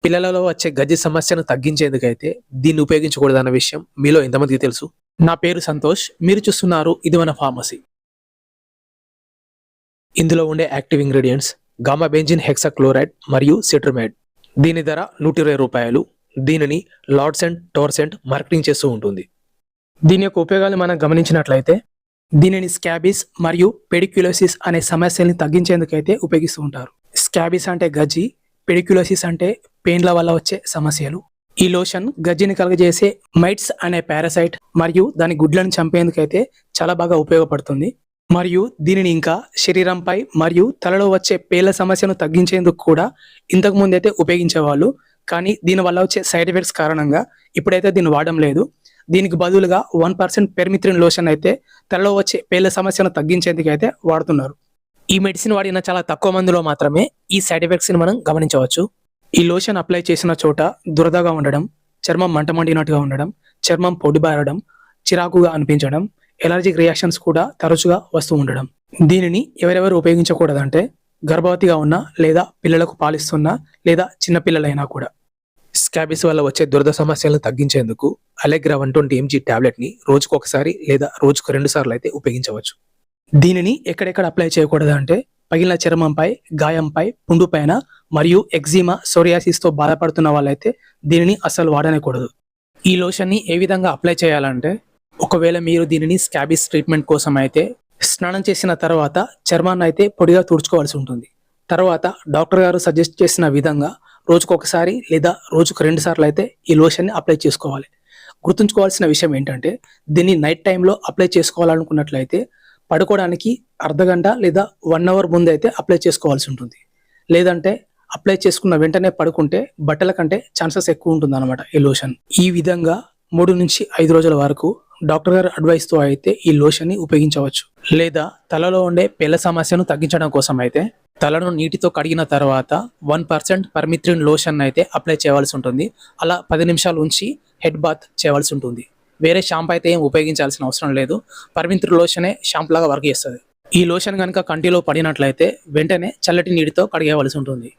పిల్లలలో వచ్చే గజ్జి సమస్యను తగ్గించేందుకైతే దీన్ని ఉపయోగించకూడదన్న విషయం మీలో ఎంతమందికి తెలుసు? నా పేరు సంతోష్. మీరు చూస్తున్నారు ఇది మన ఫార్మసీ. ఇందులో ఉండే యాక్టివ్ ఇంగ్రీడియంట్స్ గామాబెంజిన్ హెక్సాక్లోరైడ్ మరియు సిట్రమైడ్. దీని ధర 120 రూపాయలు. దీనిని లార్డ్స్ అండ్ టోర్సెంట్ మార్కెటింగ్ చేస్తూ ఉంటుంది. దీని యొక్క ఉపయోగాలు మనం గమనించినట్లయితే దీనిని స్కాబీస్ మరియు పెడిక్యులోసిస్ అనే సమస్యల్ని తగ్గించేందుకైతే ఉపయోగిస్తూ ఉంటారు. స్కాబీస్ అంటే గజ్జి, పెడిక్యులోసిస్ అంటే పెయిన్ల వల్ల వచ్చే సమస్యలు. ఈ లోషన్ గజ్జిని కలుగజేసే మైట్స్ అనే పారాసైట్ మరియు దాని గుడ్లను చంపేందుకైతే చాలా బాగా ఉపయోగపడుతుంది. మరియు దీనిని ఇంకా శరీరంపై మరియు తలలో వచ్చే పేర్ల సమస్యను తగ్గించేందుకు కూడా ఇంతకు ముందైతే ఉపయోగించేవాళ్ళు. కానీ దీనివల్ల వచ్చే సైడ్ ఎఫెక్ట్స్ కారణంగా ఇప్పుడైతే దీన్ని వాడడం లేదు. దీనికి బదులుగా 1% పెర్మిథ్రిన్ లోషన్ అయితే తలలో వచ్చే పేర్ల సమస్యను తగ్గించేందుకు అయితే వాడుతున్నారు. ఈ మెడిసిన్ వాడిన చాలా తక్కువ మందిలో మాత్రమే ఈ సైడ్ ఎఫెక్ట్స్ని మనం గమనించవచ్చు. ఈ లోషన్ అప్లై చేసిన చోట దురదగా ఉండడం, చర్మం మంటమండినట్టుగా ఉండడం, చర్మం పొడిబారడం, చిరాకుగా అనిపించడం, ఎలర్జిక్ రియాక్షన్స్ కూడా తరచుగా వస్తూ ఉండడం. దీనిని ఎవరెవరు ఉపయోగించకూడదంటే గర్భవతిగా ఉన్న లేదా పిల్లలకు పాలిస్తున్న లేదా చిన్నపిల్లలైనా కూడా. స్కాబీస్ వల్ల వచ్చే దురద సమస్యలను తగ్గించేందుకు అలెగ్రా 120 mg టాబ్లెట్ని రోజుకు ఒకసారి లేదా రోజుకు 2 సార్లు అయితే ఉపయోగించవచ్చు. దీనిని ఎక్కడెక్కడ అప్లై చేయకూడదంటే పగిలిన చర్మంపై, గాయంపై, పుండు పైన మరియు ఎగ్జిమా, సోరియాసిస్తో బాధపడుతున్న వాళ్ళైతే దీనిని అస్సలు వాడనేకూడదు. ఈ లోషన్ని ఏ విధంగా అప్లై చేయాలంటే ఒకవేళ మీరు దీనిని స్కాబీస్ ట్రీట్మెంట్ కోసం అయితే స్నానం చేసిన తర్వాత చర్మాన్ని అయితే పొడిగా తుడుచుకోవాల్సి ఉంటుంది. తర్వాత డాక్టర్ గారు సజెస్ట్ చేసిన విధంగా రోజుకు ఒకసారి లేదా రోజుకు 2 సార్లు అయితే ఈ లోషన్ని అప్లై చేసుకోవాలి. గుర్తుంచుకోవాల్సిన విషయం ఏంటంటే దీన్ని నైట్ టైంలో అప్లై చేసుకోవాలనుకున్నట్లయితే పడుకోవడానికి అర్ధగంట లేదా 1 అవర్ ముందు అయితే అప్లై చేసుకోవాల్సి ఉంటుంది. లేదంటే అప్లై చేసుకున్న వెంటనే పడుకుంటే బట్టల కంటే ఛాన్సెస్ ఎక్కువ ఉంటుంది అనమాట ఈ లోషన్. ఈ విధంగా 3 నుంచి 5 రోజుల వరకు డాక్టర్ గారి అడ్వైస్తో అయితే ఈ లోషన్ని ఉపయోగించవచ్చు. లేదా తలలో ఉండే పేర్ల సమస్యను తగ్గించడం కోసం అయితే తలను నీటితో కడిగిన తర్వాత 1% పర్మిథ్రిన్ లోషన్ అయితే అప్లై చేయవలసి ఉంటుంది. అలా 10 నిమిషాలు ఉంచి హెడ్ బాత్ చేయవలసి ఉంటుంది. వేరే షాంపూ అయితే ఏం ఉపయోగించాల్సిన అవసరం లేదు. పర్మిథ్రిన్ లోషనే షాంపూ లాగా వర్క్ చేస్తుంది. ఈ లోషన్ కనుక కంటిలో పడినట్లయితే వెంటనే చల్లటి నీటితో కడిగేవలసి ఉంటుంది.